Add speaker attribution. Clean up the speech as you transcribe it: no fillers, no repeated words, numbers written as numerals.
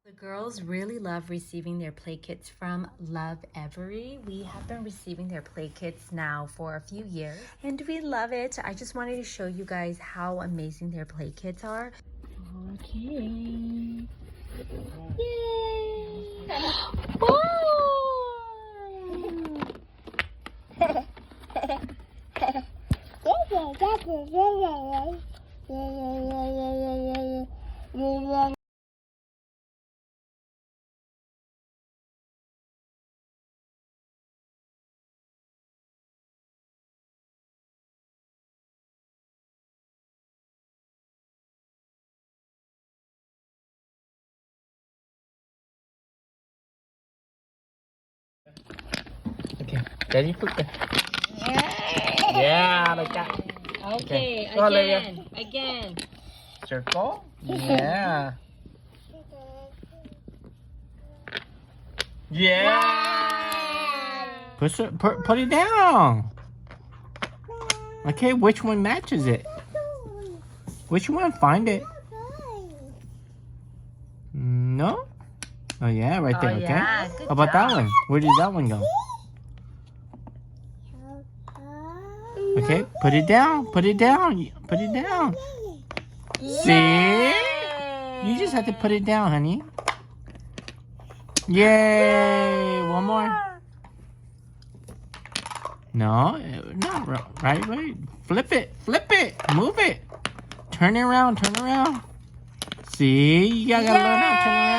Speaker 1: The girls really love receiving their play kits from Lovevery. We have been receiving their play kits now for a few years and we love it. I just wanted to show you guys how amazing their play kits are. Okay. Yay!
Speaker 2: Okay, ready for it. Yeah, like that.
Speaker 1: Okay,
Speaker 2: Go, Olivia.
Speaker 1: again.
Speaker 2: Circle. Yeah. Yeah. Put it down. Okay, which one matches it? Which one? Find it. No? Oh yeah, right there.
Speaker 1: Oh,
Speaker 2: okay.
Speaker 1: yeah. Good
Speaker 2: How about
Speaker 1: job.
Speaker 2: that one? Where did that one go? Okay, put it down. Put it down. Put it down. See? You just have to put it down, honey. Yay! One more. No, not right. Flip it. Flip it. Move it. Turn it around. Turn around. See? You gotta learn how to turn around.